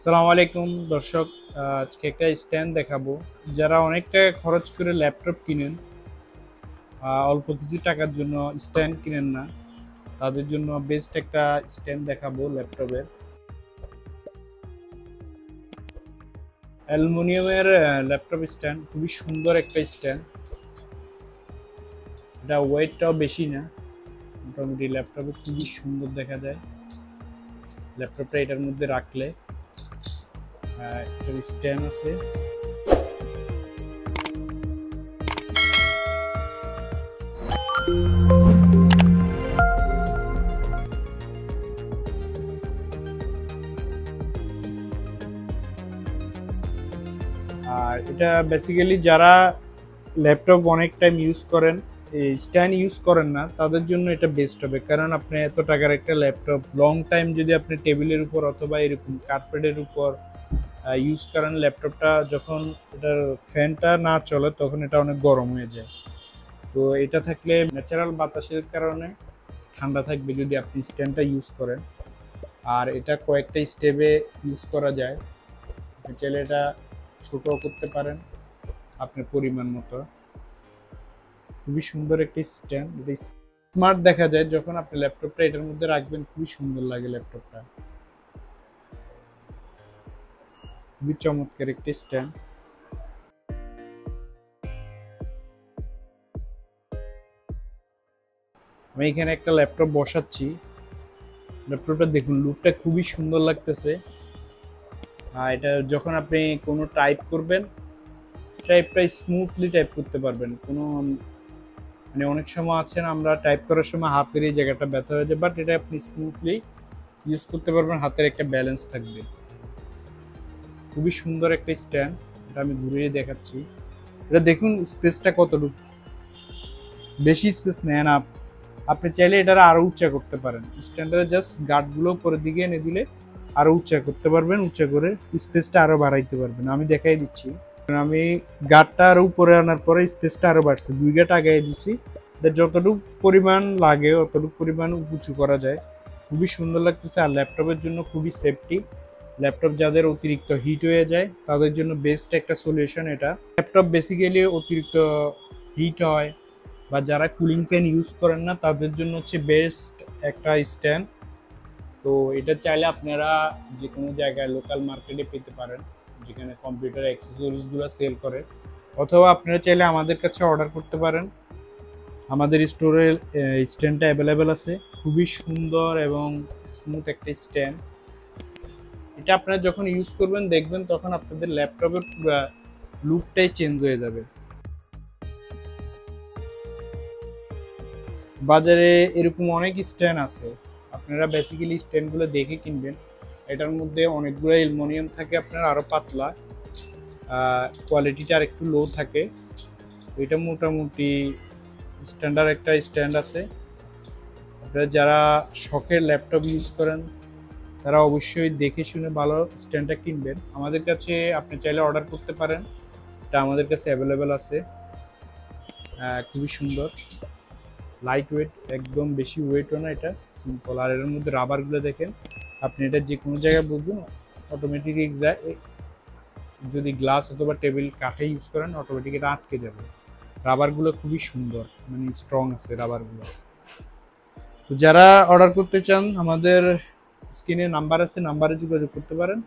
সালামু আলাইকুম দর্শক। আজকে একটা স্ট্যান্ড দেখাবো। যারা অনেক টাকা খরচ করে ল্যাপটপ কিনেন, অল্প কিছু টাকার জন্য স্ট্যান্ড কিনেন না, তাদের জন্য বেস্ট একটা স্ট্যান্ড দেখাবো ল্যাপটপের। অ্যালুমিনিয়ামের ল্যাপটপ স্ট্যান্ড, খুবই সুন্দর একটা স্ট্যান্ড। এটা ওয়েটটাও বেশি না, মোটামুটি ল্যাপটপে খুবই সুন্দর দেখা যায়। ল্যাপটপটা এটার মধ্যে রাখলে একটা স্ট্যান্ড আছে। আর এটা বেসিক্যালি যারা ল্যাপটপ অনেক টাইম ইউজ করেন, এই স্ট্যান্ড ইউজ করেন না, তাদের জন্য এটা বেস্ট হবে। কারণ আপনি এত টাকার একটা ল্যাপটপ লং টাইম যদি আপনি টেবিলের উপর অথবা এরকম কার্পেটের উপর ইউজ করেন, ল্যাপটপটা যখন এটার ফ্যানটা না চলে তখন এটা অনেক গরম হয়ে যায়। তো এটা থাকলে ন্যাচারাল বাতাসের কারণে ঠান্ডা থাকবে যদি আপনি স্ট্যান্ডটা ইউজ করেন। আর এটা কয়েকটা স্টেপে ইউজ করা যায়। আপনি চাইলে এটা ছোটও করতে পারেন আপনার পরিমাণ মতো। খুবই সুন্দর একটি স্ট্যান্ড, এটা স্মার্ট দেখা যায় যখন আপনি ল্যাপটপটা এটার মধ্যে রাখবেন, খুবই সুন্দর লাগে ল্যাপটপটা। খুবই চমৎকার একটি স্ট্যান্ড। আমি এখানে একটা ল্যাপটপ বসাচ্ছি, ল্যাপটপটা দেখুন, লুকটা খুবই সুন্দর লাগতেছে। আর এটা যখন আপনি কোনো টাইপ করবেন, টাইপটা স্মুথলি টাইপ করতে পারবেন। কোনো মানে অনেক সময় আছেন আমরা টাইপ করার সময় হাতের এই জায়গাটা ব্যথা হয়ে যায়, বাট এটা আপনি স্মুথলি ইউজ করতে পারবেন, হাতের একটা ব্যালেন্স থাকবে। খুবই সুন্দর একটা স্ট্যান্ড, এটা আমি ঘুরিয়ে দেখাচ্ছি। এটা দেখুন স্পেসটা কতটুকু, বেশি স্পেস নেয় না। আপনি চাইলে এটা আরো উঁচা করতে পারেন, স্ট্যান্ডার্ড জাস্ট গার্ডগুলো পরের দিকে এনে দিলে আরো উঁচা করতে পারবেন, উঁচা করে স্পেসটা আরো বাড়াইতে পারবেন। আমি দেখাই দিচ্ছি, আমি গার্ডটা আরো উপরে আনার পরে স্পেসটা আরো বাড়ছে, 2 গাঁট আগাই দিচ্ছি। যতটুকু পরিমাণ লাগে অতটুকু পরিমাণ উঁচু করা যায়। খুবই সুন্দর লাগতেছে। আর ল্যাপটপের জন্য খুবই সেফটি। ল্যাপটপ যাদের অতিরিক্ত হিট হয়ে যায় তাদের জন্য বেস্ট একটা সলিউশন এটা। ল্যাপটপ বেসিক্যালি অতিরিক্ত হিট হয় বা যারা কুলিং ফ্যান ইউজ করেন না তাদের জন্য হচ্ছে বেস্ট একটা স্ট্যান্ড। তো এটা চাইলে আপনারা যে কোনো জায়গায় লোকাল মার্কেটে পেতে পারেন, যেখানে কম্পিউটার অ্যাক্সেসরিজগুলো সেল করে, অথবা আপনারা চাইলে আমাদের কাছে অর্ডার করতে পারেন। আমাদের স্টোরে স্ট্যান্ডটা অ্যাভেলেবেল আছে। খুবই সুন্দর এবং স্মুথ একটা স্ট্যান্ড। এটা আপনারা যখন ইউজ করবেন দেখবেন তখন আপনাদের ল্যাপটপের পুরো লুকটাই চেঞ্জ হয়ে যাবে। বাজারে এরকম অনেক স্ট্যান্ড আছে, আপনারা বেসিক্যালি স্ট্যান্ডগুলো দেখে কিনবেন। এটার মধ্যে অনেকগুলো অ্যালুমিনিয়াম থাকে, আপনার আরও পাতলা, কোয়ালিটিটা আর একটু লো থাকে। এটা মোটামুটি স্ট্যান্ডার্ড একটা স্ট্যান্ড আছে। আপনারা যারা শখের ল্যাপটপ ইউজ করেন তারা অবশ্যই দেখে শুনে ভালো স্ট্যান্ডটা কিনবেন। আমাদের কাছে আপনি চাইলে অর্ডার করতে পারেন, এটা আমাদের কাছে অ্যাভেলেবেল আছে। খুবই সুন্দর, লাইট ওয়েট, একদম বেশি ওয়েটও না, এটা সিম্পল। আর এর মধ্যে রাবারগুলো দেখেন, আপনি এটা যে কোনো জায়গায় বসবেন অটোমেটিক, যদি গ্লাস অথবা টেবিল কাঠে ইউজ করেন অটোমেটিক এটা আটকে যাবে। রাবারগুলো খুবই সুন্দর, মানে স্ট্রং আছে রাবারগুলো। তো যারা অর্ডার করতে চান আমাদের স্ক্রিনে নাম্বার আছে, নাম্বারে যোগাযোগ করতে পারেন।